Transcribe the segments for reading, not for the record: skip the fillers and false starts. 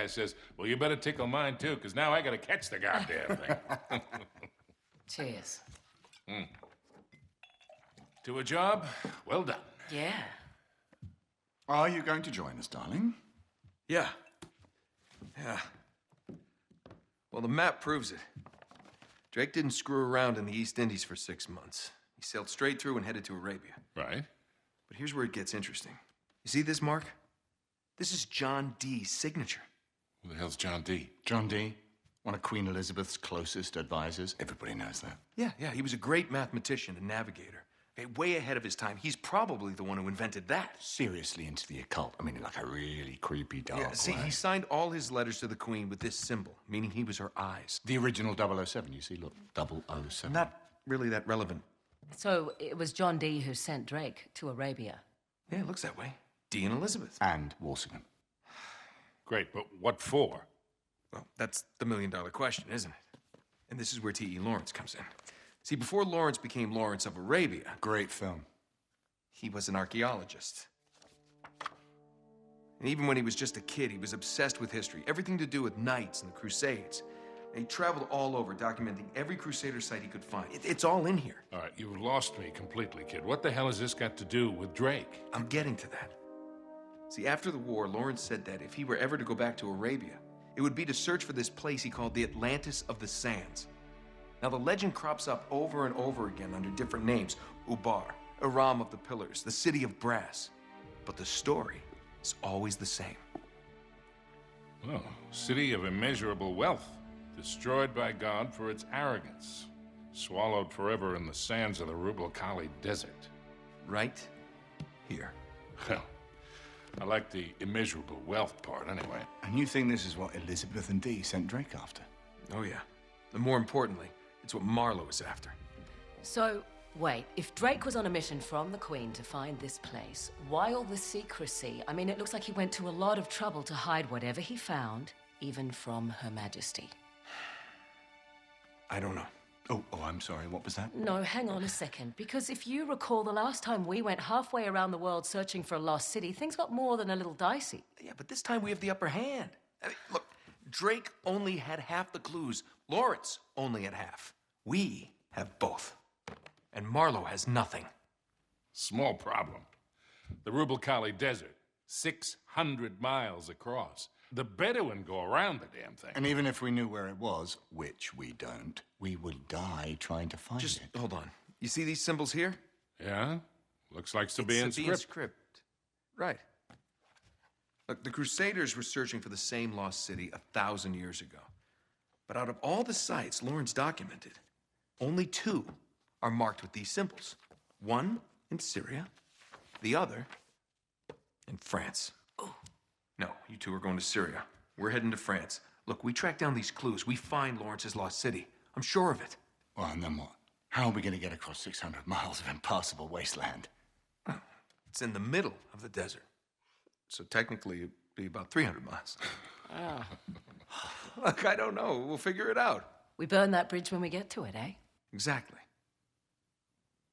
guy says, well, you better tickle mine, too, because now I got to catch the goddamn thing. Cheers. To a job, well done. Yeah. Are you going to join us, darling? Yeah. Well, the map proves it. Drake didn't screw around in the East Indies for 6 months. He sailed straight through and headed to Arabia. Right. But here's where it gets interesting. You see this mark? This is John Dee's signature. Who the hell's John Dee? John Dee, one of Queen Elizabeth's closest advisors. Everybody knows that. Yeah, he was a great mathematician and navigator. Okay, way ahead of his time. He's probably the one who invented that. Seriously into the occult. I mean, in like a really creepy, dark Yeah, see, way. he signed all his letters to the Queen with this symbol, meaning he was her eyes. The original 007, you see, look, 007. Not really that relevant. So it was John Dee who sent Drake to Arabia. Yeah, it looks that way. Dee and Elizabeth. And Walsingham. Great, but what for? Well, that's the million-dollar question, isn't it? And this is where T.E. Lawrence comes in. See, before Lawrence became Lawrence of Arabia, Great film. he was an archaeologist. And even when he was just a kid, he was obsessed with history, everything to do with knights and the Crusades. And he traveled all over, documenting every Crusader site he could find. It's all in here. All right, you've lost me completely, kid. What the hell has this got to do with Drake? I'm getting to that. See, after the war, Lawrence said that if he were ever to go back to Arabia, it would be to search for this place he called the Atlantis of the Sands. Now, the legend crops up over and over again under different names. Ubar, Aram of the Pillars, the City of Brass. But the story is always the same. Oh, city of immeasurable wealth, destroyed by God for its arrogance, swallowed forever in the sands of the Rubel Khali Desert. Right here. Well, I like the immeasurable wealth part anyway. And you think this is what Elizabeth and Dee sent Drake after? Oh, yeah. And more importantly, it's what Marlowe is after. So, wait, if Drake was on a mission from the Queen to find this place, why all the secrecy? I mean, it looks like he went to a lot of trouble to hide whatever he found, even from Her Majesty. I don't know. Oh, I'm sorry, what was that? No, hang on a second. Because if you recall, the last time we went halfway around the world searching for a lost city, things got more than a little dicey. Yeah, but this time we have the upper hand. I mean, look, Drake only had half the clues. Lawrence only had half. We have both. And Marlowe has nothing. Small problem. The Rubel Khali Desert, 600 miles across. The Bedouin go around the damn thing. And even if we knew where it was, which we don't, we would die trying to find Just it. hold on. You see these symbols here? Yeah? Looks like Sabaean Sabaean script. Right. Look, the Crusaders were searching for the same lost city 1,000 years ago. But out of all the sites Lawrence documented, only 2 are marked with these symbols. One in Syria, the other in France. Oh. No, you 2 are going to Syria. We're heading to France. Look, we track down these clues. We find Lawrence's lost city. I'm sure of it. Well, and then what? How are we going to get across 600 miles of impassable wasteland? It's in the middle of the desert. So technically, it'd be about 300 miles. Oh. Look, I don't know. We'll figure it out. We burn that bridge when we get to it, eh? Exactly.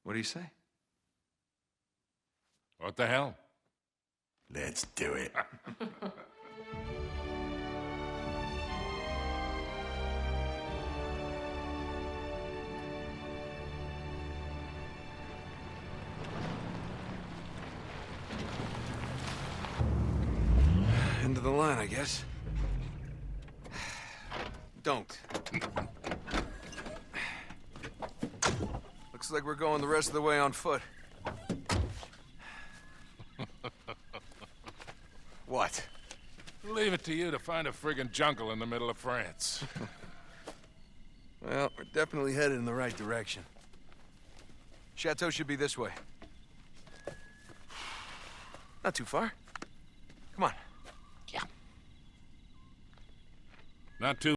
What do you say? What the hell? Let's do it. End of the line, I guess. Don't. Looks like we're going the rest of the way on foot. What? Leave it to you to find a friggin' jungle in the middle of France. Well, we're definitely headed in the right direction. Chateau should be this way. Not too far. Come on. Not too